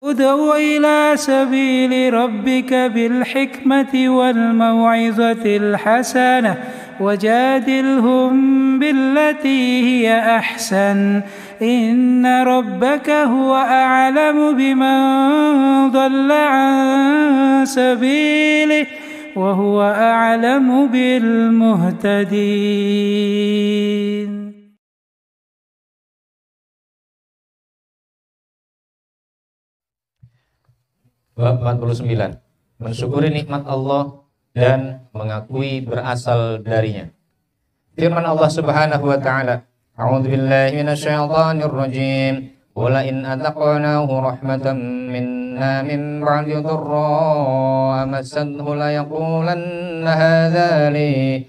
ادع إلى سبيل ربك بالحكمة والموعظة الحسنة وجادلهم بالتي هي أحسن إن ربك هو أعلم بمن ضل عن سبيله وهو أعلم بالمهتدين. Bab 49. Mensyukuri nikmat Allah dan mengakui berasal darinya. Firman Allah Subhanahu wa taala, A'udzu billahi minasyaitonir rajim. Wa in ataqnahu rahmatan minna min ba'di dharra massathu la yaqulanna hadza li.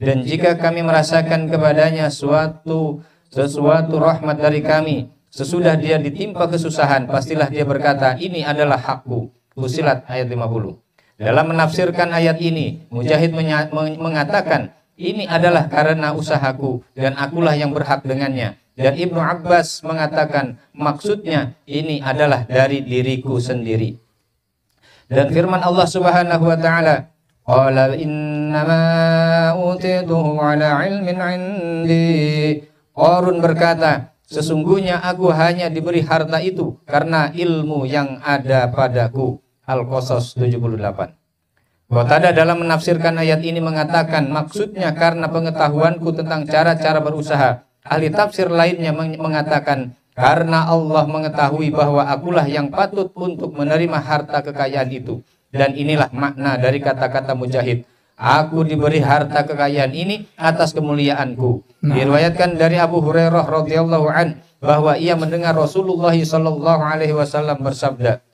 Dan jika kami merasakan kepadanya sesuatu rahmat dari kami, sesudah dia ditimpa kesusahan, pastilah dia berkata, ini adalah hakku. Fussilat ayat 50. Dalam menafsirkan ayat ini, Mujahid mengatakan, ini adalah karena usahaku dan akulah yang berhak dengannya. Dan Ibnu Abbas mengatakan, maksudnya ini adalah dari diriku sendiri. Dan firman Allah Subhanahu wa taala, qala innama utituhu ala ilmin 'indi. Qarun berkata, sesungguhnya aku hanya diberi harta itu karena ilmu yang ada padaku. Al-Qasas 78. Qatadah dalam menafsirkan ayat ini mengatakan maksudnya karena pengetahuanku tentang cara-cara berusaha. Ahli tafsir lainnya mengatakan karena Allah mengetahui bahwa akulah yang patut untuk menerima harta kekayaan itu. Dan inilah makna dari kata-kata Mujahid. Aku diberi harta kekayaan ini atas kemuliaanku. Diriwayatkan dari Abu Hurairah radhiyallahu an bahwa ia mendengar Rasulullah sallallahu alaihi wasallam bersabda,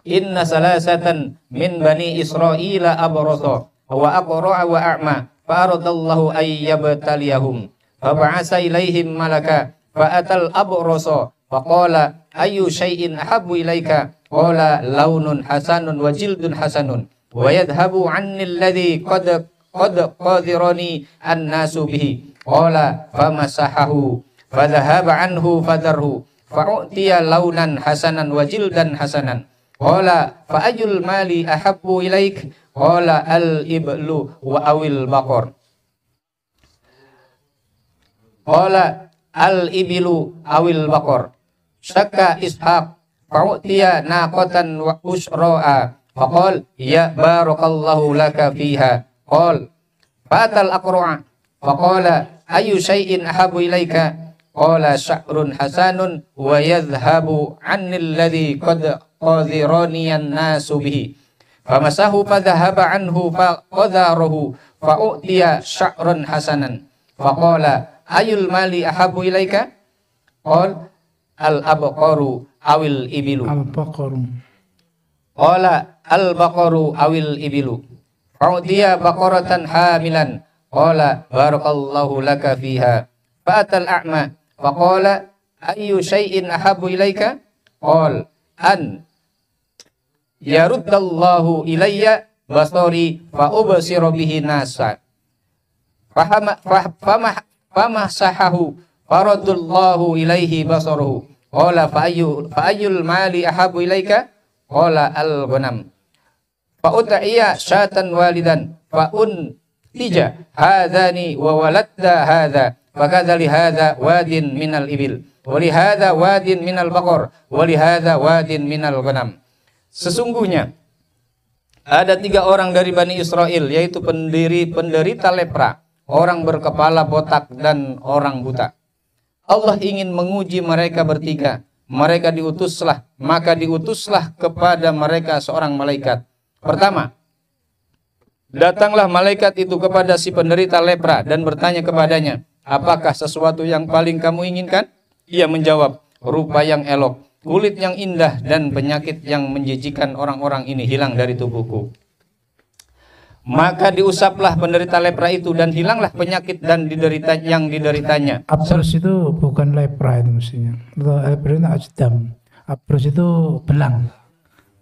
Inna salasatan min bani Israila abrasa wa aqra'a wa a'ma fa'aradallahu ayyabtaliyahum fab'asa ilaihim malaka fa'atal abrasa faqala ayyu syai'in ahabbu ilaika qala launun hasanun wa jildun hasanun wa yadhhabu 'anni alladhi qad qadirani an-nasu bihi qala famasahahu fadhahaba 'anhu fadarhu fa'utiya launan hasanan wa jildan hasanan qala fa ayyul mali ahabbu ilaik qala al-iblu wa awil baqar qala al-ibilu awil baqar syakka ishaq fa'utiya naqatan wa usra'a faqal ya barakallahu laka fiha qal fatal aqra'a faqala ayyu syai'in ahabbu ilaika qala sya'run hasanun wa yadhhabu 'anni alladhi qad qadiraniyan nasu bihi famasahu fadhahaba anhu faqadarahu fa'utiya sya'ran hasanan faqala ayul mali ahabbu ilaika qala al-abqaru awil ibilu qala al-baqaru awil ibilu fa'utiya baqaratan hamilan qala barakallahu laka fiha fa'atal a'ma faqala ayyu syai'in ahabbu ilaika qala an yaruddallahu ilayya basari fa ubsiru bihi nasa famasahahu faradallahu ilaihi basaruhu qala fa ayyul mali ahabbu ilaika qala al ghanam fa ut'iya syatan walidan fa untija hadzani wa waladda hadza fa kadzali hadza wadin minal ibil wa li hadza wadin minal baqar wa li hadza wadin minal ghanam. Sesungguhnya ada 3 orang dari Bani Israel, yaitu penderita lepra, orang berkepala botak, dan orang buta. Allah ingin menguji mereka bertiga. Maka diutuslah kepada mereka seorang malaikat. Pertama, datanglah malaikat itu kepada si penderita lepra dan bertanya kepadanya, apakah sesuatu yang paling kamu inginkan? Ia menjawab, rupa yang elok, kulit yang indah, dan penyakit yang menjijikan orang-orang ini hilang dari tubuhku. Maka diusaplah penderita lepra itu dan hilanglah penyakit dan yang dideritanya. Abros itu bukan lepra itu mestinya. Lepra itu ajdam. Abros itu belang.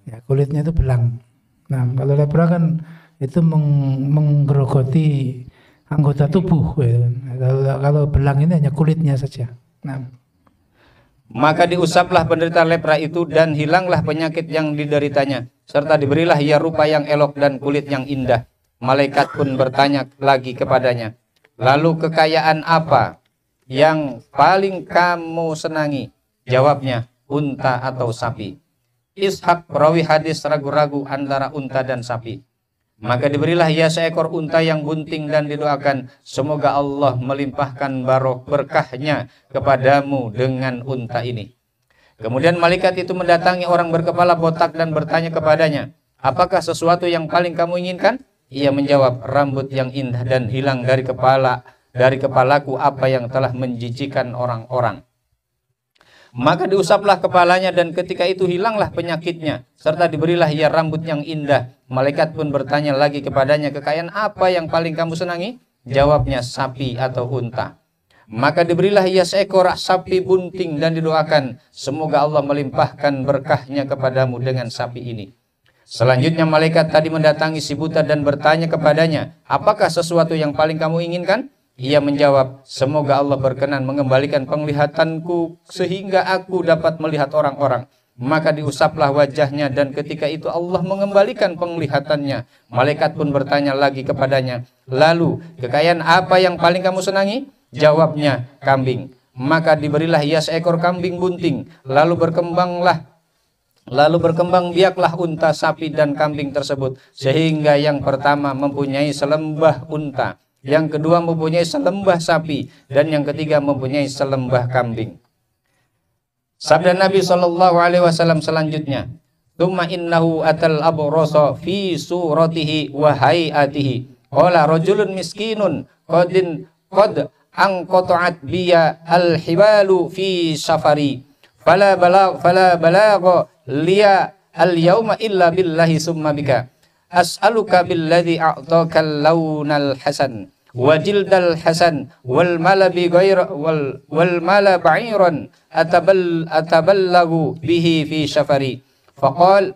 Ya, kulitnya itu belang. Nah, kalau lepra kan itu menggerogoti anggota tubuh. Gitu. Kalau belang ini hanya kulitnya saja. Nah. Maka diusaplah penderita lepra itu dan hilanglah penyakit yang dideritanya, serta diberilah ia rupa yang elok dan kulit yang indah. Malaikat pun bertanya lagi kepadanya, lalu kekayaan apa yang paling kamu senangi? Jawabnya, unta atau sapi. Ishak perawi hadis ragu-ragu antara unta dan sapi. Maka diberilah ia seekor unta yang bunting dan didoakan, semoga Allah melimpahkan berkahnya kepadamu dengan unta ini. Kemudian malaikat itu mendatangi orang berkepala botak dan bertanya kepadanya, apakah sesuatu yang paling kamu inginkan? Ia menjawab, rambut yang indah dan hilang dari kepalaku apa yang telah menjijikan orang-orang. Maka diusaplah kepalanya dan ketika itu hilanglah penyakitnya, serta diberilah ia rambut yang indah. Malaikat pun bertanya lagi kepadanya, kekayaan apa yang paling kamu senangi? Jawabnya, sapi atau unta. Maka diberilah ia seekor sapi bunting dan didoakan, semoga Allah melimpahkan berkahnya kepadamu dengan sapi ini. Selanjutnya malaikat tadi mendatangi si buta dan bertanya kepadanya, apakah sesuatu yang paling kamu inginkan? Ia menjawab, semoga Allah berkenan mengembalikan penglihatanku sehingga aku dapat melihat orang-orang. Maka diusaplah wajahnya dan ketika itu Allah mengembalikan penglihatannya. Malaikat pun bertanya lagi kepadanya, lalu kekayaan apa yang paling kamu senangi? Jawabnya, kambing. Maka diberilah ia seekor kambing bunting, lalu berkembang biaklah unta, sapi dan kambing tersebut, sehingga yang pertama mempunyai selembah unta, yang kedua mempunyai selembah sapi, dan yang ketiga mempunyai selembah kambing. Sabda Nabi SAW selanjutnya, "Tsumma innahu atal abrasa fi suratihi wa hayatihi. Qala rajulun miskinun qad anqata'at biya al-hibalu fi safari. Fala balagha liya al-yawma illa billahi summa bika. As'aluka billadhi a'taka al-lawnal hasan wa jildal hasan wal mala ba'iran ataballagu bihi fi safari." Faqal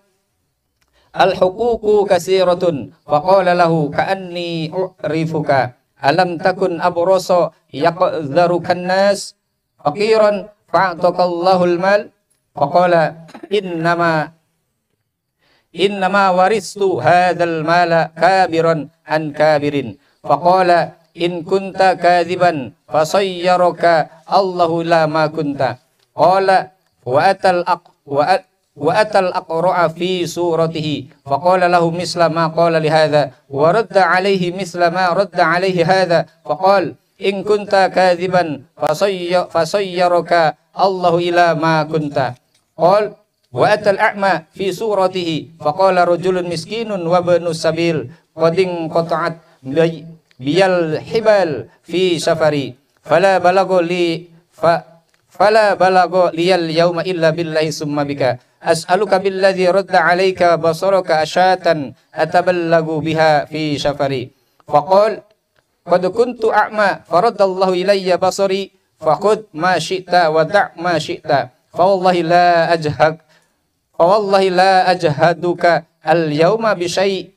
al-huququ kasiratun. Faqala lahu ka'anni u'rifuka. Alam takun abrasa yaqdharukan nas faqiran fa'taqallahu al-mal. Faqala innama waristu hadzal mala kabiran an kabirin. Faqala in kunta kadhiban fasayyaraka Allahu la ma kunta. Qala wa atal aqra'a fi suratihi. Faqala lahu misla ma qala li hadha wa radda alayhi misla ma radda alayhi hadha. Faqala in kunta kadhiban fasayyaraka Allahu ila ma kunta. Qala wa atal a'ma fi suratihi. Faqala rajulun miskinun wa ibnu sabil qadin qata'at biyal hibal fi safari fala balago liyal yawma illa billahi summa bika. As'aluka billadhi radda alayka basaraka asyatan ataballagu biha fi safari. Faqala qad kuntu a'ma faraddallahu ilayya basari faqud ma syi'ta wa da' ma syi'ta. Fawallahi la ajhaduka al-yawma bi syai'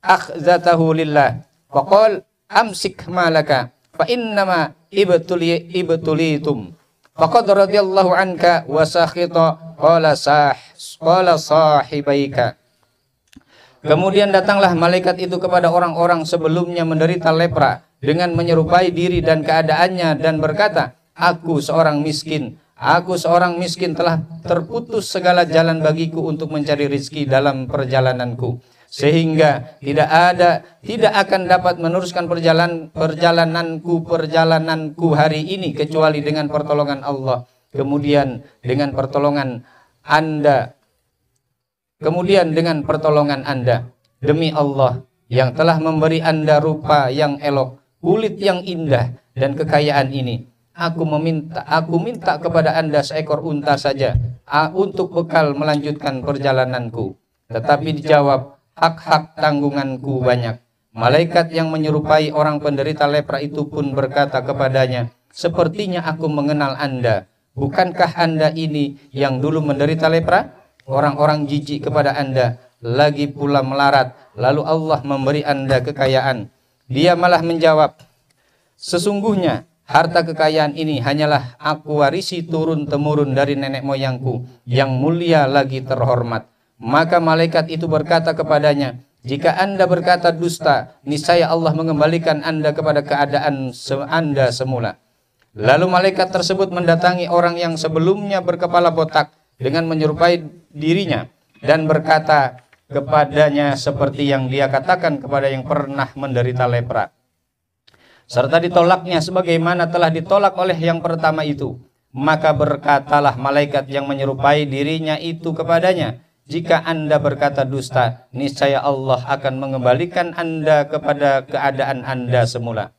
akhzatahu lillah. Faqal amsik malaka fa innama ibtulitum. Faqad radiyallahu anka wa sakhita qala sahibaika. Kemudian datanglah malaikat itu kepada orang-orang sebelumnya menderita lepra dengan menyerupai diri dan keadaannya dan berkata, aku seorang miskin telah terputus segala jalan bagiku untuk mencari rizki dalam perjalananku, sehingga tidak akan dapat meneruskan perjalananku hari ini kecuali dengan pertolongan Allah. Kemudian dengan pertolongan Anda, demi Allah yang telah memberi Anda rupa yang elok, kulit yang indah dan kekayaan ini, aku minta kepada Anda seekor unta saja untuk bekal melanjutkan perjalananku. Tetapi dijawab, hak-hak tanggunganku banyak. Malaikat yang menyerupai orang penderita lepra itu pun berkata kepadanya, sepertinya aku mengenal Anda. Bukankah Anda ini yang dulu menderita lepra? Orang-orang jijik kepada Anda, lagi pula melarat, lalu Allah memberi Anda kekayaan. Dia malah menjawab, sesungguhnya harta kekayaan ini hanyalah aku warisi turun-temurun dari nenek moyangku yang mulia lagi terhormat. Maka malaikat itu berkata kepadanya, jika Anda berkata dusta, niscaya Allah mengembalikan Anda kepada keadaan Anda semula. Lalu malaikat tersebut mendatangi orang yang sebelumnya berkepala botak dengan menyerupai dirinya dan berkata kepadanya seperti yang dia katakan kepada yang pernah menderita lepra. Serta ditolaknya sebagaimana telah ditolak oleh yang pertama itu. Maka berkatalah malaikat yang menyerupai dirinya itu kepadanya, jika Anda berkata dusta, niscaya Allah akan mengembalikan Anda kepada keadaan Anda semula.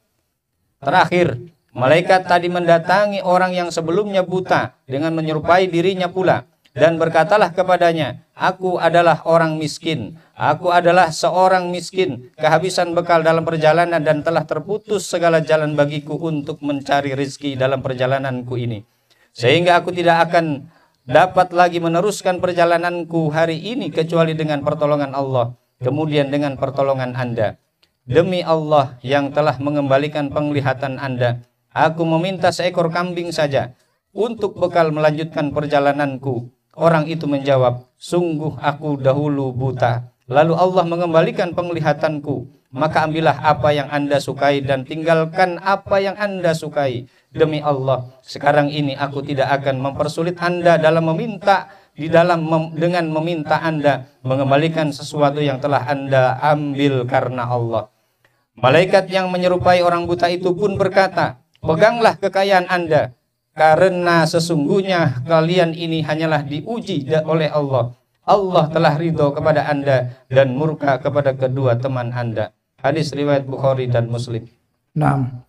Terakhir, malaikat tadi mendatangi orang yang sebelumnya buta dengan menyerupai dirinya pula, dan berkatalah kepadanya, aku adalah orang miskin, aku adalah seorang miskin, kehabisan bekal dalam perjalanan dan telah terputus segala jalan bagiku untuk mencari rezeki dalam perjalananku ini. Sehingga aku tidak akan dapat lagi meneruskan perjalananku hari ini kecuali dengan pertolongan Allah, kemudian dengan pertolongan Anda. Demi Allah yang telah mengembalikan penglihatan Anda, aku meminta seekor kambing saja untuk bekal melanjutkan perjalananku. Orang itu menjawab, sungguh aku dahulu buta, lalu Allah mengembalikan penglihatanku. Maka ambillah apa yang Anda sukai dan tinggalkan apa yang Anda sukai. Demi Allah, sekarang ini aku tidak akan mempersulit Anda dalam meminta dengan meminta Anda mengembalikan sesuatu yang telah Anda ambil karena Allah. Malaikat yang menyerupai orang buta itu pun berkata, peganglah kekayaan Anda, karena sesungguhnya kalian ini hanyalah diuji oleh Allah. Allah telah ridho kepada Anda dan murka kepada kedua teman Anda. Hadis riwayat Bukhari dan Muslim. Nah,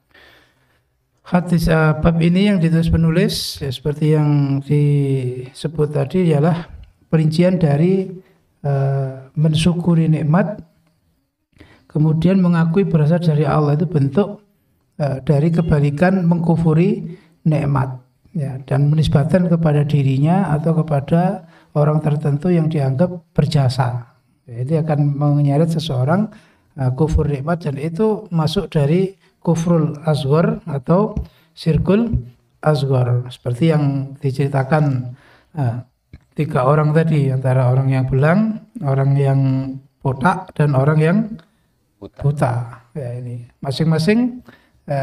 hadis bab ini yang ditulis penulis ya, seperti yang disebut tadi ialah perincian dari mensyukuri nikmat, kemudian mengakui berasal dari Allah, itu bentuk dari kebalikan mengkufuri nikmat ya, dan menisbatan kepada dirinya atau kepada orang tertentu yang dianggap berjasa. Itu akan menyeret seseorang kufur nikmat, dan itu masuk dari kufrul asghar atau syirkul asghar, seperti yang diceritakan tiga orang tadi, antara orang yang belang, orang yang botak, dan orang yang buta. Ya, ini masing-masing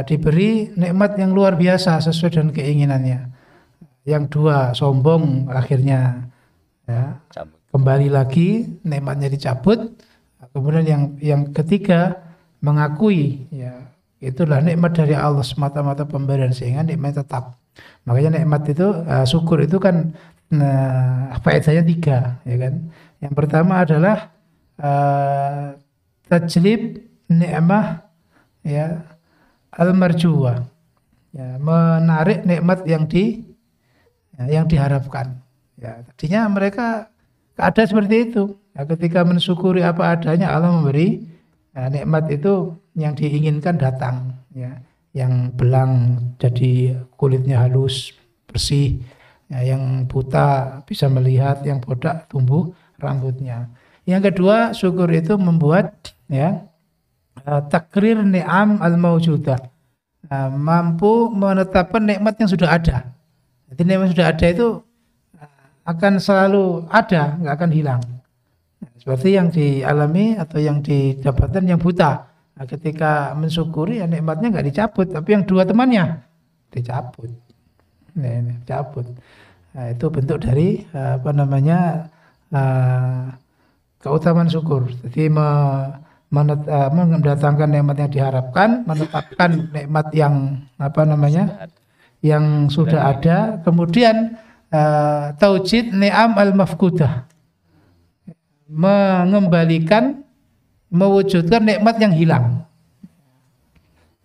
diberi nikmat yang luar biasa sesuai dengan keinginannya. Yang dua sombong, akhirnya ya, kembali lagi nikmatnya dicabut. Kemudian yang ketiga mengakui ya, itulah nikmat dari Allah semata-mata pemberian, sehingga nikmat tetap. Makanya nikmat itu syukur itu kan faedahnya tiga ya kan. Yang pertama adalah tajlib nikmah ya al-marjuwa, ya, menarik nikmat yang diharapkan. Ya, tadinya mereka keadaan seperti itu. Ya, ketika mensyukuri apa adanya, Allah memberi nikmat itu yang diinginkan datang. Ya, yang belang jadi kulitnya halus, bersih. Ya, yang buta bisa melihat, yang bodak tumbuh rambutnya. Yang kedua, syukur itu membuat ya takrir ni'am al-mawjudah, mampu menetapkan nikmat yang sudah ada. Jadi nikmat yang sudah ada itu akan selalu ada, nggak akan hilang. Seperti yang dialami atau yang didapatkan yang buta. Nah, ketika mensyukuri ya nikmatnya nggak dicabut, tapi yang dua temannya dicabut. Nah, dicabut. Nah, itu bentuk dari keutamaan syukur. Jadi mendatangkan nikmat yang diharapkan, menetapkan nikmat yang yang sudah ada, kemudian taujid ni'am al-mafkudah, mengembalikan, mewujudkan nikmat yang hilang.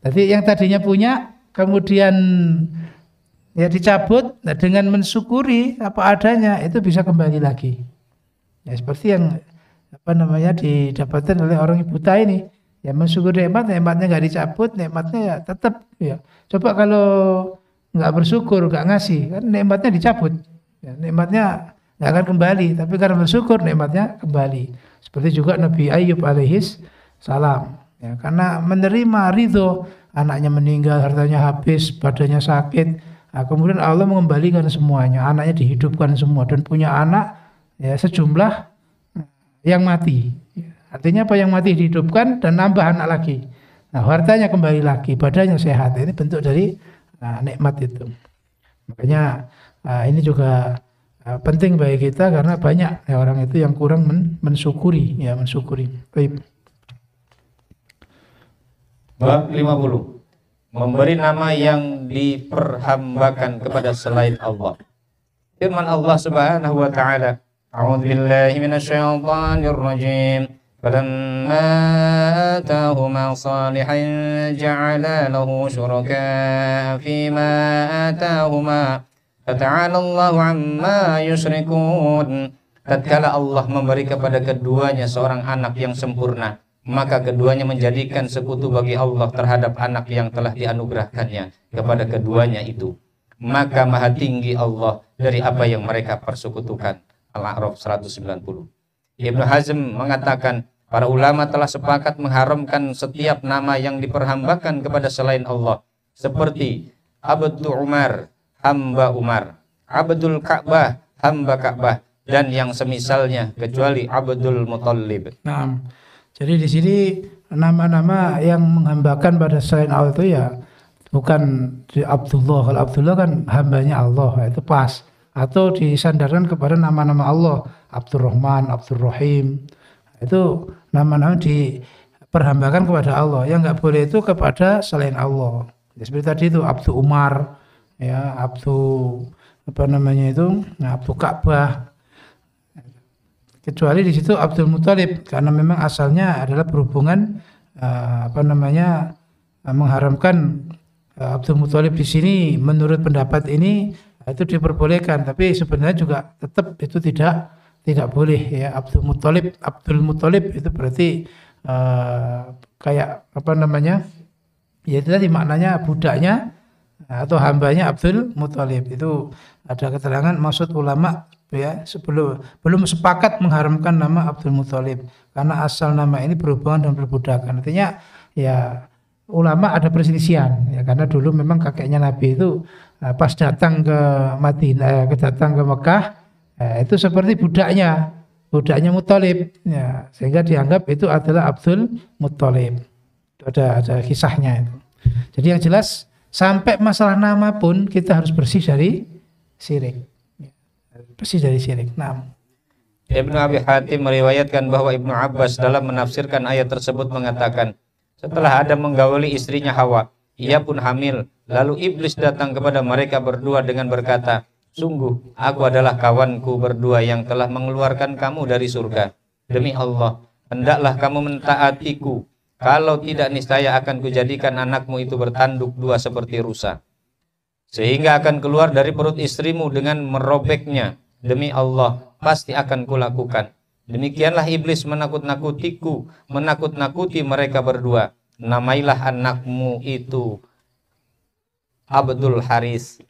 Jadi yang tadinya punya kemudian ya dicabut, nah dengan mensyukuri apa adanya itu bisa kembali lagi. Ya seperti yang didapatkan oleh orang yang buta ini, ya mensyukuri nikmatnya nggak dicabut, nikmatnya ya tetap ya. Coba kalau nggak bersyukur, nggak ngasih, kan nikmatnya dicabut, ya, nikmatnya nggak akan kembali. Tapi karena bersyukur nikmatnya kembali. Seperti juga Nabi Ayub alaihis salam, ya, karena menerima ridho anaknya meninggal, hartanya habis, badannya sakit. Nah, kemudian Allah mengembalikan semuanya, anaknya dihidupkan semua dan punya anak ya sejumlah yang mati. Artinya apa, yang mati dihidupkan dan nambah anak lagi. Nah, hartanya kembali lagi, badannya sehat. Ini bentuk dari nikmat itu. Makanya ini juga penting bagi kita karena banyak ya orang itu yang kurang mensyukuri. Baik. Bab 50. Memberi nama yang diperhambakan kepada selain Allah. Firman Allah Subhanahu wa taala, A'udzu billahi minasyaitonir rajim. Falamma atahuma salihan ja'ala lahu syuraka fima atahuma. Fata'ala Allahu amma yusyrikun. Tatkala Allah memberi kepada keduanya seorang anak yang sempurna, maka keduanya menjadikan sekutu bagi Allah terhadap anak yang telah dianugerahkannya kepada keduanya itu. Maka maha tinggi Allah dari apa yang mereka persekutukan. Al-A'raf 190. Ibnu Hazm mengatakan, para ulama telah sepakat mengharamkan setiap nama yang diperhambakan kepada selain Allah, seperti Abdu Umar, hamba Umar, Abdul Ka'bah, hamba Ka'bah, dan yang semisalnya, kecuali Abdul Muttalib. Nah, jadi di sini nama-nama yang menghambakan pada selain Allah itu ya bukan di Abdullah. Kalau Abdullah kan hambanya Allah, itu pas. Atau disandarkan kepada nama-nama Allah, Abdurrahman, Abdurrahim. Itu nama-nama diperhambakan kepada Allah. Yang nggak boleh itu kepada selain Allah. Ya, seperti tadi itu Abdu Umar, ya Abdu Abdu Ka'bah. Kecuali di situ Abdul Muthalib karena memang asalnya adalah berhubungan mengharamkan Abdul Muthalib di sini menurut pendapat ini itu diperbolehkan, tapi sebenarnya juga tetap itu tidak boleh ya. Abdul Muthalib itu berarti kayak ya itu tadi maknanya budaknya atau hambanya Abdul Muthalib. Itu ada keterangan maksud ulama ya belum sepakat mengharamkan nama Abdul Muthalib karena asal nama ini berhubungan dengan perbudakan. Artinya ya ulama ada perselisihan ya, karena dulu memang kakeknya Nabi itu pas datang ke Madinah, datang ke Mekah, itu seperti budaknya Muthalib ya, sehingga dianggap itu adalah Abdul Muthalib. Ada kisahnya itu. Jadi yang jelas sampai masalah nama pun kita harus bersih dari syirik. Nah, Ibnu Abi Hatim meriwayatkan bahwa Ibnu Abbas dalam menafsirkan ayat tersebut mengatakan, setelah Adam menggauli istrinya Hawa, ia pun hamil. Lalu iblis datang kepada mereka berdua dengan berkata, sungguh aku adalah kawanku berdua yang telah mengeluarkan kamu dari surga. Demi Allah, hendaklah kamu mentaatiku. Kalau tidak, niscaya akan kujadikan anakmu itu bertanduk dua seperti rusa, sehingga akan keluar dari perut istrimu dengan merobeknya. Demi Allah, pasti akan kulakukan. Demikianlah iblis menakut-nakuti mereka berdua. Namailah anakmu itu Abdul Haris.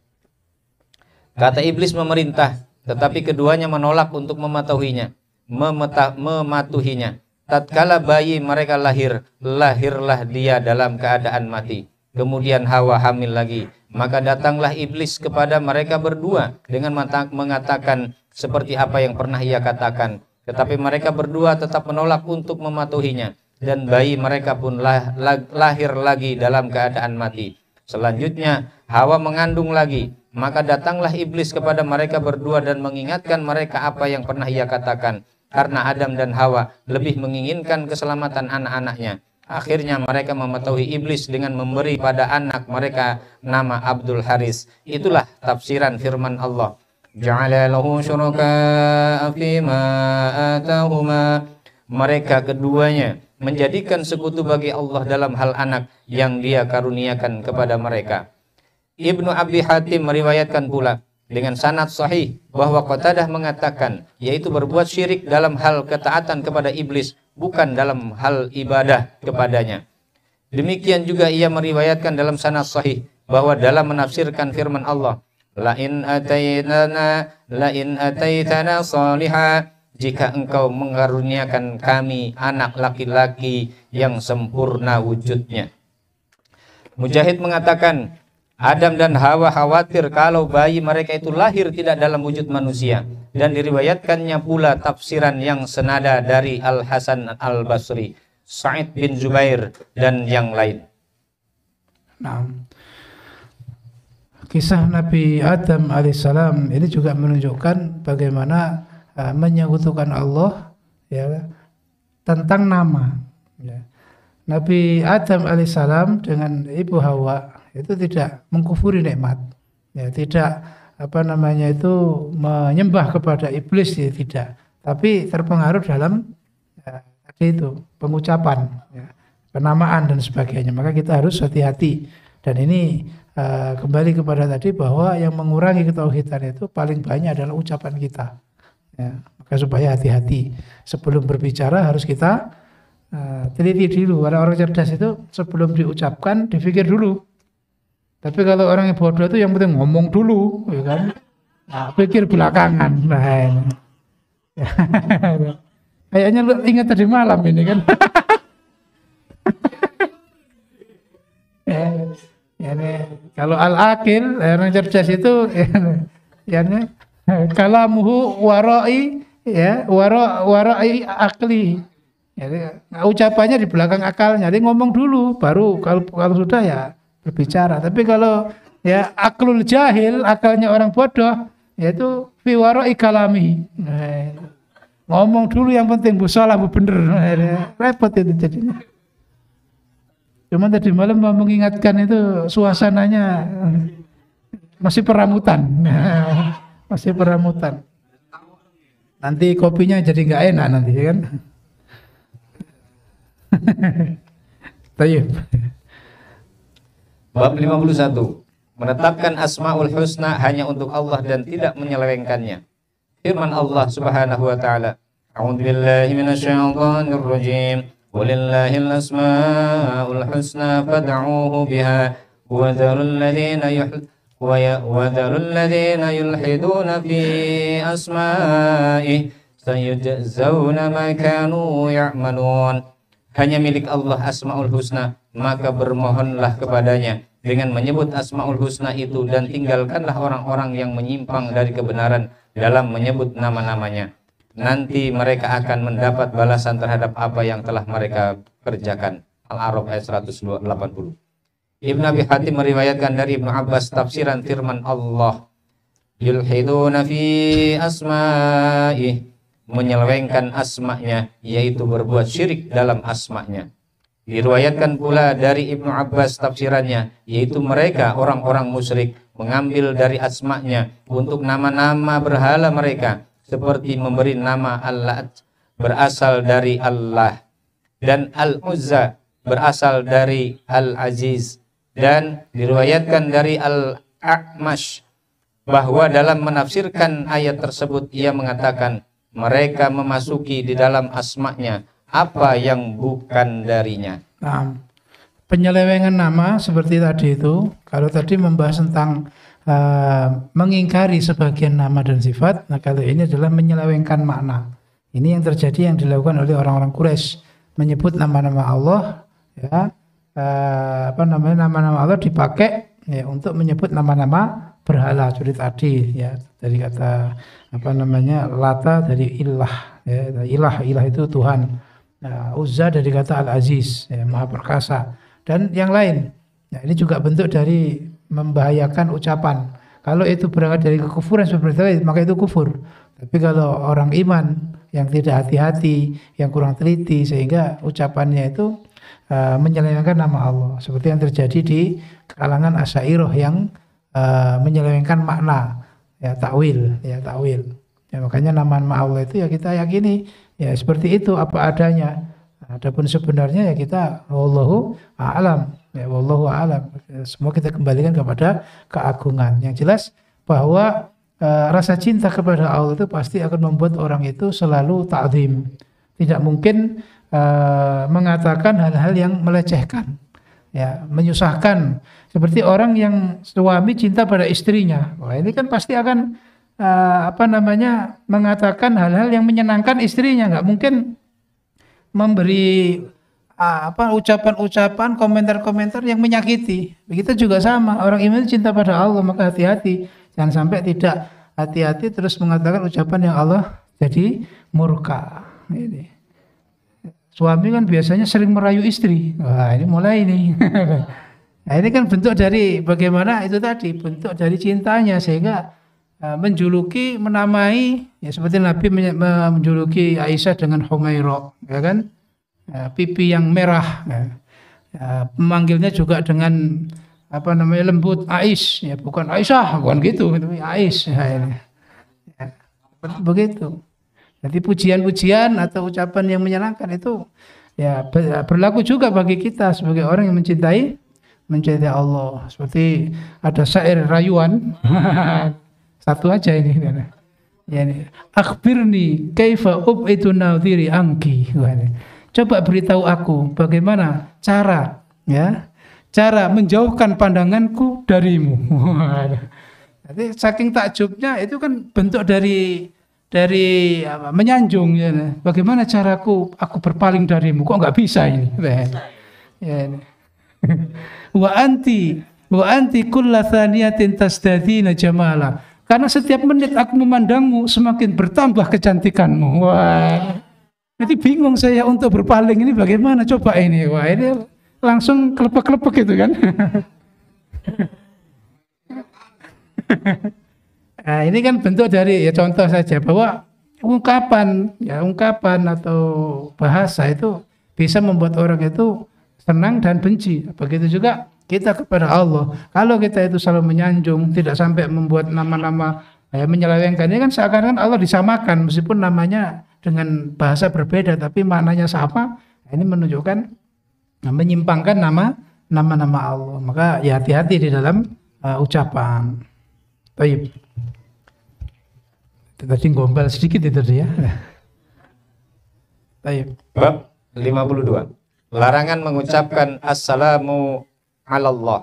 Kata iblis memerintah, tetapi keduanya menolak untuk mematuhinya. Tatkala bayi mereka lahirlah dia dalam keadaan mati. Kemudian Hawa hamil lagi. Maka datanglah iblis kepada mereka berdua dengan mengatakan seperti apa yang pernah ia katakan. Tetapi mereka berdua tetap menolak untuk mematuhinya. Dan bayi mereka pun lahir lagi dalam keadaan mati. Selanjutnya Hawa mengandung lagi. Maka datanglah iblis kepada mereka berdua dan mengingatkan mereka apa yang pernah ia katakan. Karena Adam dan Hawa lebih menginginkan keselamatan anak-anaknya. Akhirnya mereka mematuhi iblis dengan memberi pada anak mereka nama Abdul Haris. Itulah tafsiran firman Allah. Ja'ala lahu syuraka fima atahuma. Mereka keduanya menjadikan sekutu bagi Allah dalam hal anak yang Dia karuniakan kepada mereka. Ibnu Abi Hatim meriwayatkan pula dengan sanad sahih bahwa Qatadah mengatakan, yaitu berbuat syirik dalam hal ketaatan kepada iblis, bukan dalam hal ibadah kepadanya. Demikian juga ia meriwayatkan dalam sanad sahih bahwa dalam menafsirkan firman Allah, la in ataitana salihah, jika engkau mengaruniakan kami anak laki-laki yang sempurna wujudnya, Mujahid mengatakan, Adam dan Hawa khawatir kalau bayi mereka itu lahir tidak dalam wujud manusia. Dan diriwayatkannya pula tafsiran yang senada dari Al-Hasan Al-Basri, Sa'id bin Zubair, dan yang lain. Nah, kisah Nabi Adam alaihissalam ini juga menunjukkan bagaimana menyekutukan Allah ya tentang nama. Ya. Nabi Adam alaihissalam dengan Ibu Hawa itu tidak mengkufuri nikmat, ya, tidak menyembah kepada iblis, ya, tidak, tapi terpengaruh dalam tadi itu pengucapan, ya, penamaan dan sebagainya. Maka kita harus hati-hati, dan ini kembali kepada tadi bahwa yang mengurangi ketauhidan itu paling banyak adalah ucapan kita, ya. Maka supaya hati-hati sebelum berbicara harus kita teliti dulu. Karena orang cerdas itu sebelum diucapkan dipikir dulu. Tapi kalau orang yang bodoh itu yang penting ngomong dulu, ya kan? Nah, pikir belakangan. Nah, ini. Kayaknya lu ingat tadi malam ini kan? Ya, kalau al-akil, orang cerdas itu, kalamuhu warai, ya, warai akli. Jadi, ucapannya di belakang akalnya. Jadi ngomong dulu, baru kalau sudah ya berbicara. Tapi kalau ya aklul jahil, akalnya orang bodoh, yaitu fi warai kalami. Ngomong dulu yang penting, bu salah bu bener. Repot itu jadinya. Cuman tadi malam mau mengingatkan itu suasananya masih peramutan. Masih peramutan. Nanti kopinya jadi nggak enak nanti, kan? Tayyib. Bab 51. Menetapkan Asmaul Husna hanya untuk Allah dan tidak menyelewengkannya. Firman Allah Subhanahu wa taala, A'udzu billahi minasyaitonir rajim. Walillahil asmaul husna fad'uuhu biha wa dharul ladzina yulhiduna fi asma'ihi sayujzauna ma kanu ya'malun. Hanya milik Allah Asmaul Husna, maka bermohonlah kepadanya dengan menyebut Asmaul Husna itu, dan tinggalkanlah orang-orang yang menyimpang dari kebenaran dalam menyebut nama-namanya. Nanti mereka akan mendapat balasan terhadap apa yang telah mereka kerjakan. Al-A'raf ayat 180. Ibnu Abi Hatim meriwayatkan dari Ibnu Abbas tafsiran firman Allah, yulhiduna fi asma'ihi, menyelewengkan asma'nya, yaitu berbuat syirik dalam asma'nya. Diriwayatkan pula dari Ibnu Abbas tafsirannya, yaitu mereka orang-orang musyrik mengambil dari asma'nya untuk nama-nama berhala mereka, seperti memberi nama Al-Lat berasal dari Allah, dan Al-Uzza berasal dari Al-Aziz. Dan diriwayatkan dari Al-A'mash bahwa dalam menafsirkan ayat tersebut ia mengatakan, mereka memasuki di dalam asma'nya apa yang bukan darinya. Nah, penyelewengan nama seperti tadi itu, kalau tadi membahas tentang mengingkari sebagian nama dan sifat, nah kalau ini adalah menyelewengkan makna. Ini yang terjadi, yang dilakukan oleh orang-orang Quraisy, menyebut nama-nama Allah, ya, nama-nama Allah dipakai, ya, untuk menyebut nama-nama berhala seperti tadi, ya, dari kata Lata dari ilah, ya, ilah itu Tuhan. Nah, Uzza dari kata Al-Aziz, ya, Maha Perkasa, dan yang lain. Nah, ini juga bentuk dari membahayakan ucapan. Kalau itu berangkat dari kekufuran seperti itu, maka itu kufur. Tapi kalau orang iman yang tidak hati-hati, yang kurang teliti, sehingga ucapannya itu menyelewengkan nama Allah, seperti yang terjadi di kalangan Asy'ariyah yang menyelewengkan makna, ya, takwil. Ya, makanya nama-nama Allah itu ya kita yakini ya seperti itu apa adanya. Adapun sebenarnya ya kita wallahu a'lam, ya, wallahu a'lam. Semua kita kembalikan kepada keagungan. Yang jelas bahwa rasa cinta kepada Allah itu pasti akan membuat orang itu selalu ta'zim. Tidak mungkin mengatakan hal-hal yang melecehkan, ya, menyusahkan. Seperti orang yang suami cinta pada istrinya, wah ini kan pasti akan mengatakan hal-hal yang menyenangkan istrinya. Nggak mungkin memberi ucapan-ucapan, komentar-komentar yang menyakiti. Begitu juga sama, orang iman cinta pada Allah, maka hati-hati. Jangan sampai tidak hati-hati terus mengatakan ucapan yang Allah jadi murka. Ini. Suami kan biasanya sering merayu istri. Wah, ini mulai nih. Nah, ini kan bentuk dari bagaimana itu tadi, bentuk dari cintanya sehingga menjuluki, menamai, ya seperti Nabi menjuluki Aisyah dengan Humaira, ya kan, pipi yang merah, memanggilnya juga dengan lembut, Ais, ya bukan Aisyah, bukan gitu, Ais, ya, ini. Ya, begitu. Jadi pujian-pujian atau ucapan yang menyenangkan itu ya berlaku juga bagi kita sebagai orang yang mencintai Allah. Seperti ada syair rayuan. Satu aja ini. Ya ini. Akhbirni kaifa ub'idu nadhiri anki. Coba beritahu aku bagaimana cara menjauhkan pandanganku darimu. Jadi saking takjubnya itu kan bentuk dari menyanjung ya. Bagaimana caraku aku berpaling darimu? Kok enggak bisa ini? Ya ini. Wa anti kulla thaniyatin tasdadina jamala. Karena setiap menit aku memandangmu semakin bertambah kecantikanmu. Wah. Jadi bingung saya untuk berpaling ini bagaimana coba ini. Wah, ini langsung kelepek-kelepek gitu kan. Nah, ini kan bentuk dari contoh saja bahwa ungkapan atau bahasa itu bisa membuat orang itu senang dan benci. Begitu juga kita kepada Allah. Kalau kita itu selalu menyanjung, tidak sampai membuat nama-nama menyelewengkan, ini kan seakan-akan Allah disamakan meskipun namanya dengan bahasa berbeda tapi maknanya sama. Ini menunjukkan menyimpangkan nama-nama Allah. Maka ya hati-hati di dalam ucapan. Baik. Tadi gombal sedikit itu ya. Baik. Bab 52. Larangan mengucapkan assalamu ala Allah.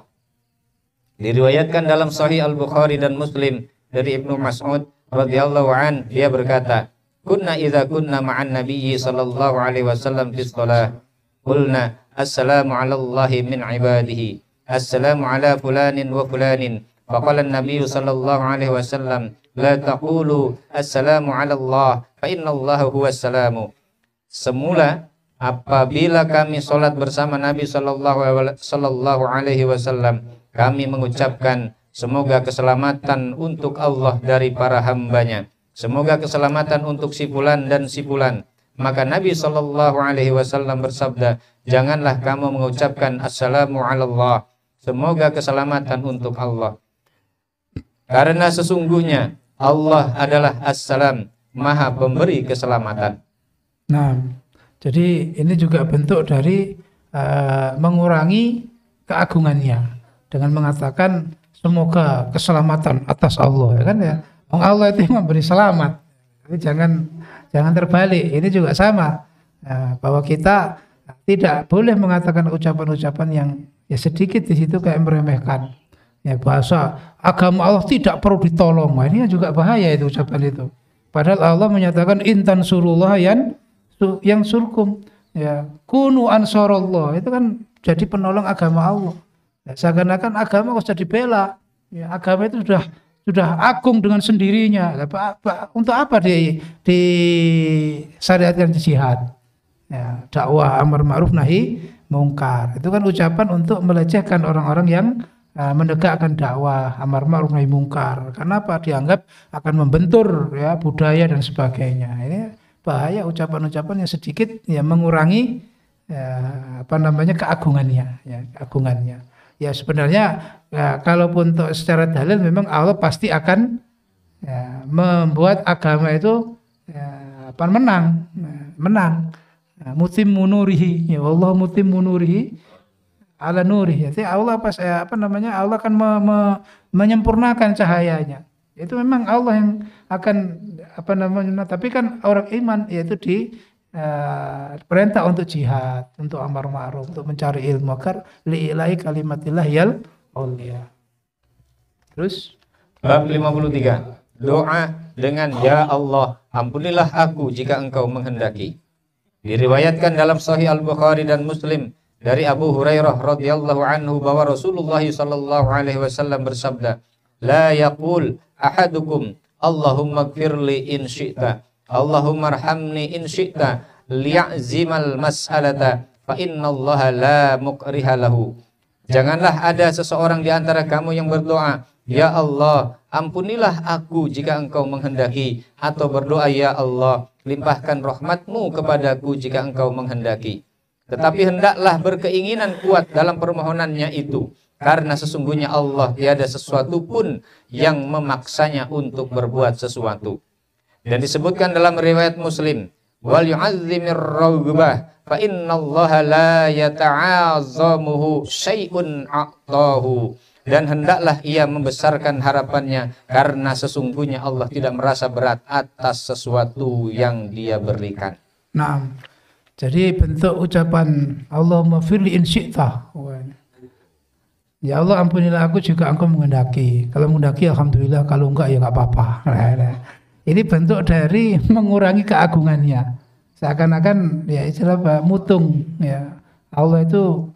Diriwayatkan dalam Sahih Al-Bukhari dan Muslim dari Ibnu Mas'ud radhiyallahu an, dia berkata, "Kunna idza kunna ma'an nabiyyi sallallahu alaihi wasallam fi shalah, qulna assalamu ala Allahi min ibadihi, assalamu ala fulanin wa fulanin." Faqala an-nabiy sallallahu alaihi wasallam, "La taqulu assalamu ala Allah, fa inna Allah huwas salamu." Semula apabila kami sholat bersama Nabi sallallahu alaihi wasallam, kami mengucapkan semoga keselamatan untuk Allah dari para hambanya, semoga keselamatan untuk si fulan dan si fulan. Maka Nabi sallallahu alaihi wasallam bersabda, janganlah kamu mengucapkan assalamu ala Allah, semoga keselamatan untuk Allah, karena sesungguhnya Allah adalah as-salam, maha pemberi keselamatan. Nah, jadi ini juga bentuk dari mengurangi keagungannya dengan mengatakan semoga keselamatan atas Allah, ya kan ya. Allah itu yang memberi selamat. Jadi jangan terbalik. Ini juga sama bahwa kita tidak boleh mengatakan ucapan-ucapan yang ya sedikit di situ kayak meremehkan. Ya bahasa agama Allah tidak perlu ditolong. Nah, ini juga bahaya itu ucapan itu. Padahal Allah menyatakan intan surullah yang surkum, ya kunu ansarullah, itu kan jadi penolong agama Allah. Ya, seakan-akan agama harus jadi bela. Ya, agama itu sudah agung dengan sendirinya. Untuk apa di syariatkan jihad? Ya, dakwah amar ma'ruf nahi mungkar. Itu kan ucapan untuk melecehkan orang-orang yang menegakkan dakwah amar ma'ruf nahi mungkar. Kenapa? Dianggap akan membentur ya budaya dan sebagainya. Ini bahaya ucapan-ucapan yang sedikit ya mengurangi keagungannya. Ya sebenarnya ya, kalaupun untuk secara dalil memang Allah pasti akan ya, membuat agama itu ya, menang. Mutimmu nurihi, ya Allah mutimmu nurihi ala nurihi. Jadi Allah Allah akan menyempurnakan cahayanya. Itu memang Allah yang akan tapi kan orang iman yaitu perintah untuk jihad, untuk amar ma'ruf, untuk mencari ilmu agar li'ilahi kalimatillah yal auliya. Terus bab 53. Doa dengan ya Allah, ampunilah aku jika engkau menghendaki. Diriwayatkan dalam Sahih Al-Bukhari dan Muslim dari Abu Hurairah radhiyallahu anhu bahwa Rasulullah sallallahu alaihi wasallam bersabda, "La yaqul ahadukum Allahumma ighfirli in syi'ta, Allahumma arhamni in syi'ta, liya'zimal mas'alata, fa innallaha la mukriha lahu." Janganlah ada seseorang di antara kamu yang berdoa, "Ya Allah, ampunilah aku jika engkau menghendaki," atau berdoa, "Ya Allah, limpahkan rahmatmu kepadaku jika engkau menghendaki." Tetapi hendaklah berkeinginan kuat dalam permohonannya itu, karena sesungguhnya Allah tiada sesuatu pun yang memaksanya untuk berbuat sesuatu. Dan disebutkan dalam riwayat Muslim, "Wal yu'azzimir raghbah fa innallaha la yata'azzamuhu syai'un a'tahu." Dan hendaklah ia membesarkan harapannya, karena sesungguhnya Allah tidak merasa berat atas sesuatu yang dia berikan. Nah, jadi bentuk ucapan Allahumma firli in syi'ta. Ya Allah, ampunilah aku jika engkau menghendaki. Kalau menghendaki alhamdulillah, kalau enggak ya enggak apa-apa. Ini bentuk dari mengurangi keagungannya. Seakan-akan ya istilah mutung ya. Allah itu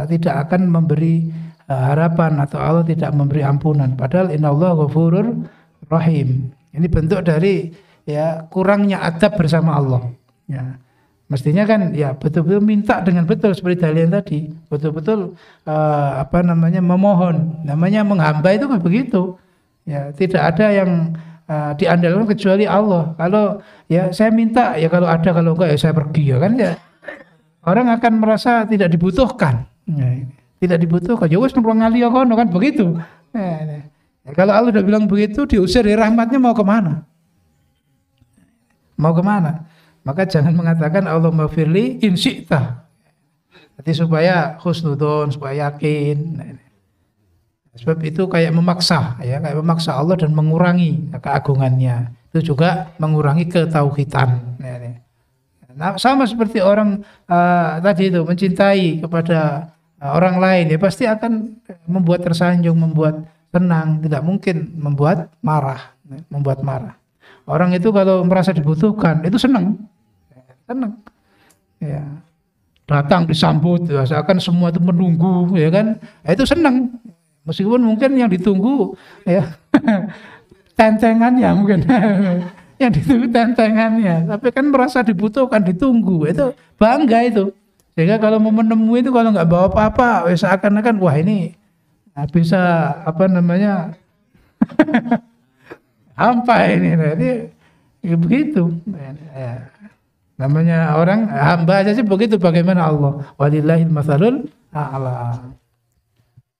tidak akan memberi harapan, atau Allah tidak memberi ampunan. Padahal innallaha ghafurur rahim. Ini bentuk dari ya kurangnya adab bersama Allah. Ya. Mestinya kan ya betul-betul minta dengan betul seperti dalil tadi, betul-betul memohon. Namanya menghamba itu kan begitu. Ya, tidak ada yang diandalkan kecuali Allah. Kalau ya saya minta, ya kalau ada, kalau enggak ya saya pergi, ya kan ya. Orang akan merasa tidak dibutuhkan. Ya, tidak dibutuhkan. Ya wis nang ngali kono kan begitu. Ya, kalau Allah sudah bilang begitu, diusir dari rahmatnya mau kemana? Mau kemana? Maka jangan mengatakan Allahumma firli in syi'ta. Jadi supaya husnudon, supaya yakin. Sebab itu kayak memaksa, ya, kayak memaksa Allah dan mengurangi keagungannya. Itu juga mengurangi ketauhidan. Nah, sama seperti orang tadi itu mencintai kepada orang lain, ya pasti akan membuat tersanjung, membuat tenang, tidak mungkin membuat marah, Orang itu kalau merasa dibutuhkan itu senang, ya, datang disambut, ya, seakan semua itu menunggu, ya kan, itu senang, meskipun mungkin yang ditunggu, ya, tentengannya mungkin, yang ditunggu tentengannya, tapi kan merasa dibutuhkan, ditunggu, itu bangga itu. Sehingga kalau mau menemui itu kalau nggak bawa apa-apa, seakan-akan wah ini bisa hampa ini, ya begitu. Ya. Namanya orang hamba aja sih begitu, bagaimana Allah? Walillahil matsalul a'la.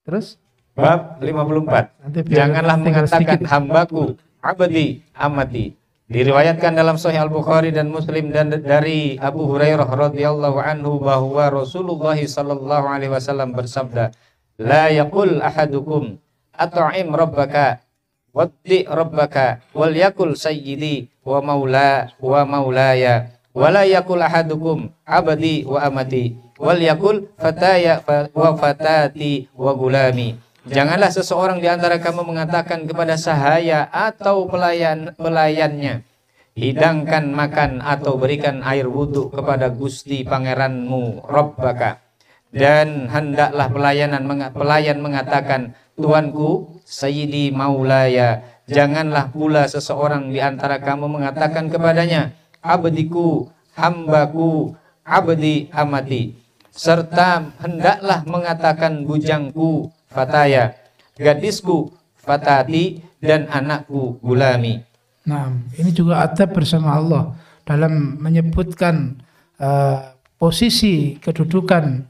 Terus bab 54. Janganlah mengatakan hambaku, abdi, amati. Diriwayatkan dalam Sahih Al-Bukhari dan Muslim dan dari Abu Hurairah radhiyallahu anhu bahwa Rasulullah sallallahu alaihi wasallam bersabda, "La yaqul ahadukum at'im rabbaka waddi rabbaka wal yakul sayyidi wa maulaya wa la yaqul ahadukum abdi wa amati wal yakul fataya wa fatati wa gulami." Janganlah seseorang di antara kamu mengatakan kepada sahaya atau pelayannya, hidangkan makan atau berikan air wudhu kepada Gusti Pangeranmu Rabbaka. Dan hendaklah pelayan mengatakan, Tuanku, Sayyidi Maulaya. Janganlah pula seseorang di antara kamu mengatakan kepadanya, abdiku, hambaku, abdi amati. Serta hendaklah mengatakan bujangku, fataya, gadisku, fatati, dan anakku, gulami. Nah, ini juga adab bersama Allah dalam menyebutkan posisi kedudukan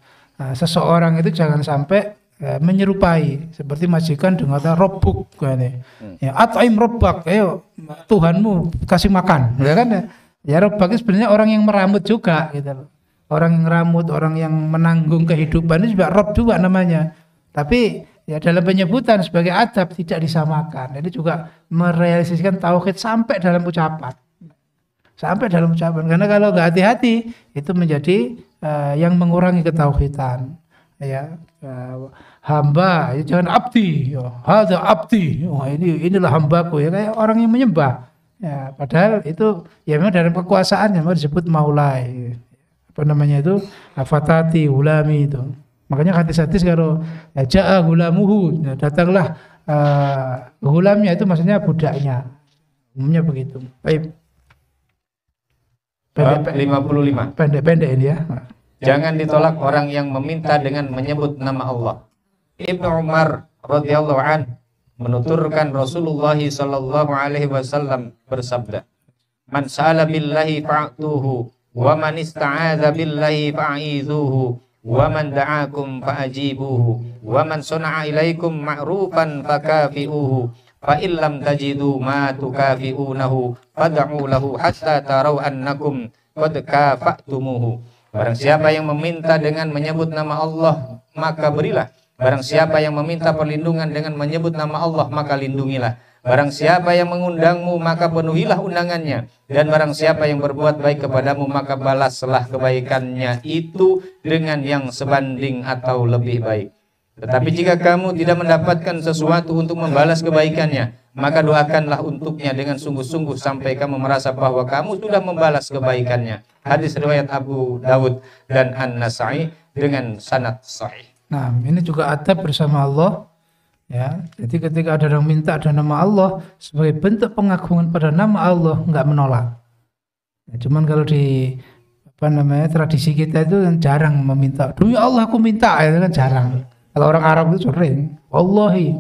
seseorang itu jangan sampai menyerupai seperti majikan dengan kata robbuk, ya, at'im robbak, ayo Tuhanmu kasih makan, ya kan? Ya robbak itu sebenarnya orang yang meramut juga, gitu. Orang yang meramut, orang yang menanggung kehidupan itu juga rob juga namanya. Tapi ya dalam penyebutan sebagai adab tidak disamakan. Ini juga merealisasikan tauhid sampai dalam ucapan. Karena kalau nggak hati-hati itu menjadi yang mengurangi ketauhidan. Ya, hamba, ya jangan abdi. Hadza abdi. Wah, inilah hambaku, ya kayak orang yang menyembah. Ya, padahal itu ya memang dalam kekuasaannya memang disebut maulai. apa namanya itu, fatati, gulami itu. Makanya hadis-hadis kalau ja'a gulamuhu, ya, datanglah gulamnya itu maksudnya budaknya. Umumnya begitu. Baik. Bab 55. Pendek-pendek ini ya. Jangan ditolak orang yang meminta dengan menyebut nama Allah. Ibnu Umar radhiyallahu an menuturkan Rasulullah sallallahu alaihi wasallam bersabda, "Man sa'ala billahi fa'tuhu, wa man ista'adza billahi fa'izuhu, wa man da'akum fa'ajibuhu, wa man sana'a ilaikum ma'rufan fakafi'uhu, fa illam tajidu ma tukafi'unahu fad'u lahu hatta tarau annakum qad kafa'tumuhu." Barang siapa yang meminta dengan menyebut nama Allah, maka berilah. Barang siapa yang meminta perlindungan dengan menyebut nama Allah, maka lindungilah. Barang siapa yang mengundangmu, maka penuhilah undangannya. Dan barang siapa yang berbuat baik kepadamu, maka balaslah kebaikannya itu dengan yang sebanding atau lebih baik. Tetapi jika kamu tidak mendapatkan sesuatu untuk membalas kebaikannya, maka doakanlah untuknya dengan sungguh-sungguh sampai kamu merasa bahwa kamu sudah membalas kebaikannya. Hadis riwayat Abu Dawud dan An-Nasa'i dengan sanad sahih. Nah, ini juga adab bersama Allah. Ya, jadi ketika ada orang minta ada nama Allah sebagai bentuk pengagungan pada nama Allah, nggak menolak. Ya, cuman kalau di tradisi kita itu kan jarang meminta. Demi Allah aku minta, itu kan jarang. Kalau orang Arab itu sering, wallahi,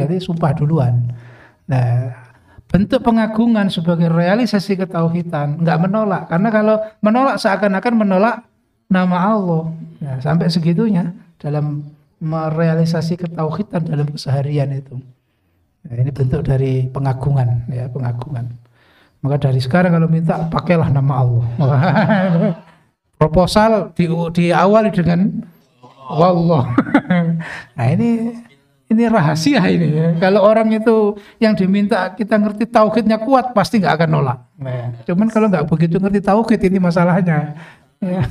itu sumpah duluan. Nah, bentuk pengagungan sebagai realisasi ketauhidan, nggak menolak. Karena kalau menolak seakan-akan menolak nama Allah. Ya, sampai segitunya dalam merealisasi ketauhidan dalam keseharian itu. Nah, ini bentuk dari pengagungan, ya, pengagungan. Maka dari sekarang kalau minta pakailah nama Allah. Proposal diawali dengan wallah. Nah, ini rahasia ini. Ya. Kalau orang itu yang diminta kita ngerti tauhidnya kuat, pasti nggak akan nolak. Nah, cuman kalau nggak begitu ngerti tauhid, ini masalahnya. Ya.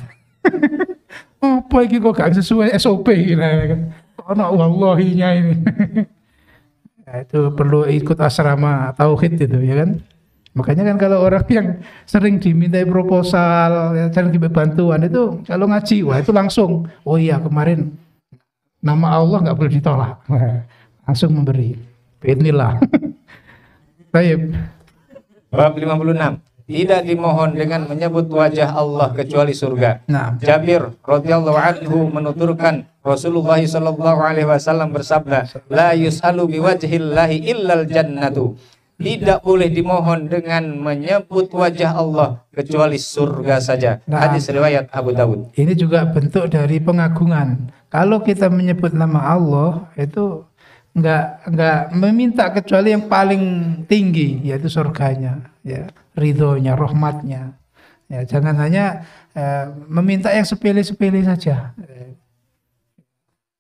Apa ini kok gak sesuai SOP gitu kan. Ana wallahinya ini. Nah, itu perlu ikut asrama tauhid itu ya kan. Makanya kan kalau orang yang sering dimintai proposal, ya, sering diminta bantuan itu kalau ngaji, wah itu langsung, oh iya kemarin nama Allah nggak boleh ditolak, langsung memberi. Bismillah. Baik. Bab 56. Tidak dimohon dengan menyebut wajah Allah kecuali surga. Nah. Jabir radhiyallahu anhu menuturkan Rasulullah sallallahu alaihi wasallam bersabda, "La yus'alu biwajhillahi illal jannatu." Tidak boleh dimohon dengan menyebut wajah Allah kecuali surga saja. Nah, hadis riwayat Abu Dawud. Ini juga bentuk dari pengagungan. Kalau kita menyebut nama Allah itu enggak meminta kecuali yang paling tinggi, yaitu surganya, ya, ridhonya, rahmatnya. Ya, jangan hanya meminta yang sepele-sepele saja.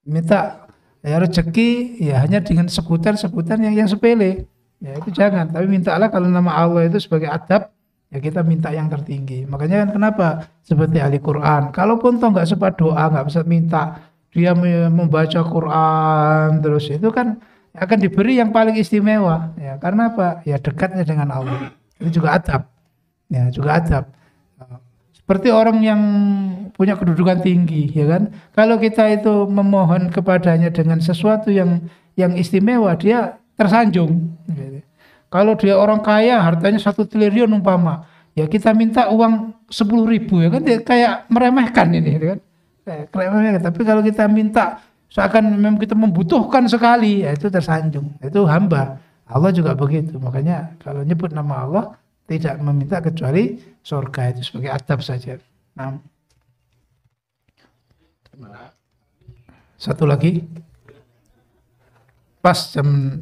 Minta ya rezeki ya hanya dengan sebutan-sebutan yang sepele. Ya itu jangan, tapi mintalah kalau nama Allah itu sebagai adab, ya kita minta yang tertinggi. Makanya kan kenapa seperti ahli Quran, kalaupun toh nggak sempat doa, nggak bisa minta, dia membaca Quran terus itu kan akan diberi yang paling istimewa. Ya karena apa? Ya dekatnya dengan Allah. Itu juga adab. Ya juga adab. Seperti orang yang punya kedudukan tinggi, ya kan? Kalau kita itu memohon kepadanya dengan sesuatu yang istimewa, dia tersanjung. Kalau dia orang kaya, hartanya 1 triliun umpama, ya kita minta uang 10.000 ya kan, dia kayak meremehkan ini, kan? Meremehkan. Tapi kalau kita minta seakan memang kita membutuhkan sekali, ya itu tersanjung. Itu hamba. Allah juga begitu. Makanya kalau nyebut nama Allah tidak meminta kecuali surga, itu sebagai adab saja. Nah. Satu lagi. Pas jam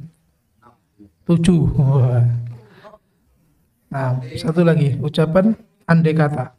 7. Nah, satu lagi ucapan andai kata.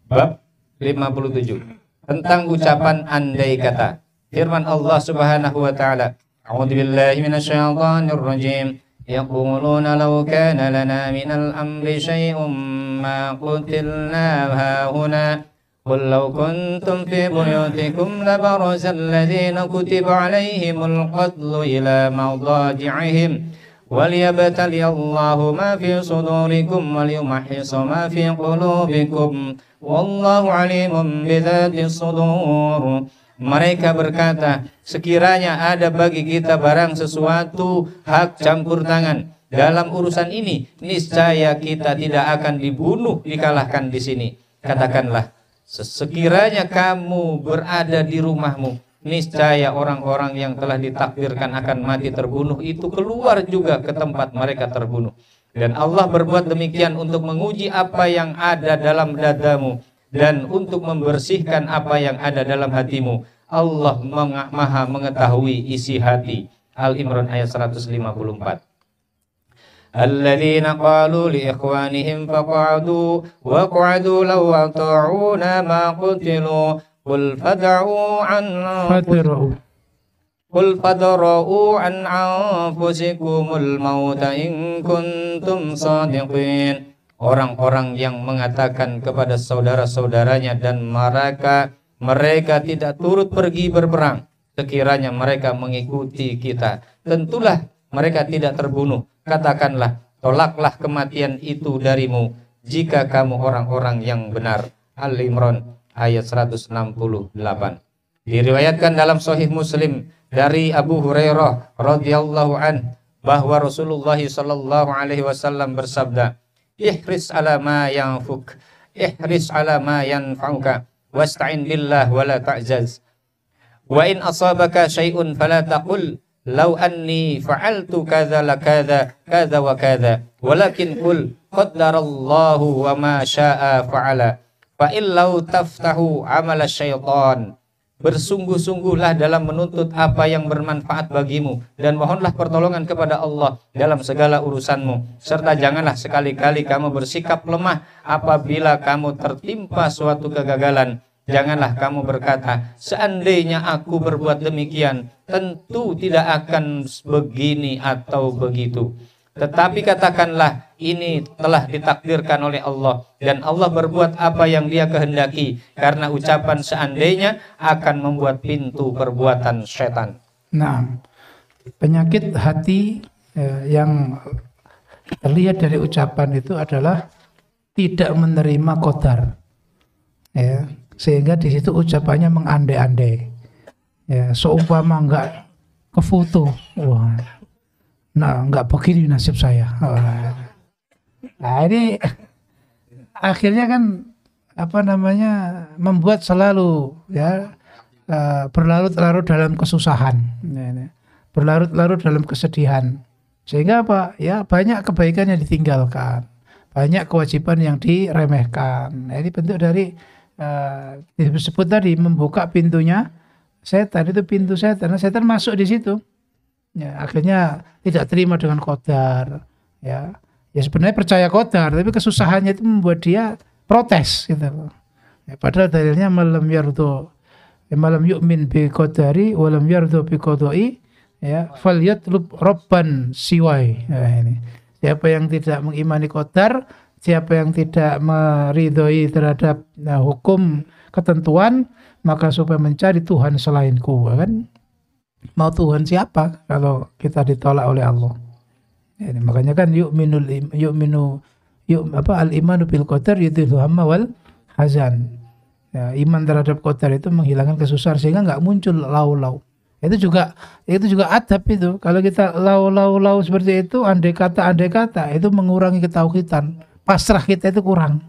Bab 57 tentang ucapan andai kata. Firman Allah Subhanahu wa taala, "A'udzubillahi minasyaitonir rajim. Yaquluna law kana lana minal amri syai'un ma qutilna hahuna. Qul law kuntum fi buyutikum labarazal ladzina kutiba 'alaihimul qatlu ila mawdaji'ihim. waliyabtaliyallahu ma fi sudurikum waliyumahhisa ma fi qulubikum wallahu alimun bidzatis sudur. Mereka berkata, sekiranya ada bagi kita barang sesuatu hak campur tangan dalam urusan ini, niscaya kita tidak akan dibunuh, dikalahkan di sini. Katakanlah, sekiranya kamu berada di rumahmu, niscaya orang-orang yang telah ditakdirkan akan mati terbunuh itu keluar juga ke tempat mereka terbunuh. Dan Allah berbuat demikian untuk menguji apa yang ada dalam dadamu dan untuk membersihkan apa yang ada dalam hatimu. Allah maha mengetahui isi hati. Al-Imran ayat 154. Alladzina qalu li ikhwanihim faq'adu wa qa'adu law ata'una ma qutilu qul fadra'u an anfusikumul mauta in kuntum shadiqin. Orang-orang yang mengatakan kepada saudara-saudaranya dan mereka tidak turut pergi berperang, sekiranya mereka mengikuti kita, tentulah mereka tidak terbunuh. Katakanlah, tolaklah kematian itu darimu jika kamu orang-orang yang benar. Al-Imran ayat 168. Diriwayatkan dalam Sahih Muslim dari Abu Hurairah radhiyallahu an bahwa Rasulullah sallallahu alaihi wasallam bersabda, ihris ala ma yanfuk, ihris ala ma yanfa'uka, wasta'in billah wa la ta'jaz. Wa in asabaka syai'un fala taqul law anni fa'altu kadza la kadza kadza wa kadza, walakin qul qaddarallahu wa ma syaa fa'ala. Fa illau taftahu amala syaitan. Bersungguh-sungguhlah dalam menuntut apa yang bermanfaat bagimu dan mohonlah pertolongan kepada Allah dalam segala urusanmu, serta janganlah sekali-kali kamu bersikap lemah apabila kamu tertimpa suatu kegagalan. Janganlah kamu berkata, seandainya aku berbuat demikian, tentu tidak akan begini atau begitu. Tetapi katakanlah, ini telah ditakdirkan oleh Allah, dan Allah berbuat apa yang Dia kehendaki, karena ucapan seandainya akan membuat pintu perbuatan setan. Nah, penyakit hati yang terlihat dari ucapan itu adalah tidak menerima qadar, ya, sehingga di situ ucapannya mengandai-andai, ya, seumpama enggak kefoto, wah, nah enggak begini nasib saya. Nah ini akhirnya kan membuat selalu, ya, berlarut-larut dalam kesusahan, berlarut-larut dalam kesedihan, sehingga apa, ya, banyak kebaikan yang ditinggalkan, banyak kewajiban yang diremehkan. Nah, ini bentuk dari disebut tadi membuka pintunya setan, itu pintu setan. Nah, setan masuk di situ, ya, akhirnya tidak terima dengan qadar, ya sebenarnya percaya qadar, tapi kesusahannya itu membuat dia protes gitu. Ya, padahal dalilnya malam yu'min bi qadari wa lam yardu bi qadai, ya, falyatlub rabban siwai. Ya, ini siapa yang tidak mengimani qadar, siapa yang tidak meridhoi terhadap hukum ketentuan, maka supaya mencari Tuhan selainku, kan? Mau Tuhan siapa kalau kita ditolak oleh Allah? Ya, makanya kan al-imanu bil qadar yudhilul hamma wal hazan. Ya, iman terhadap qadar itu menghilangkan kesusahan sehingga enggak muncul lau-lau. Itu juga adab itu. Kalau kita lau seperti itu, andai kata itu mengurangi ketauhidan. Pasrah kita itu kurang.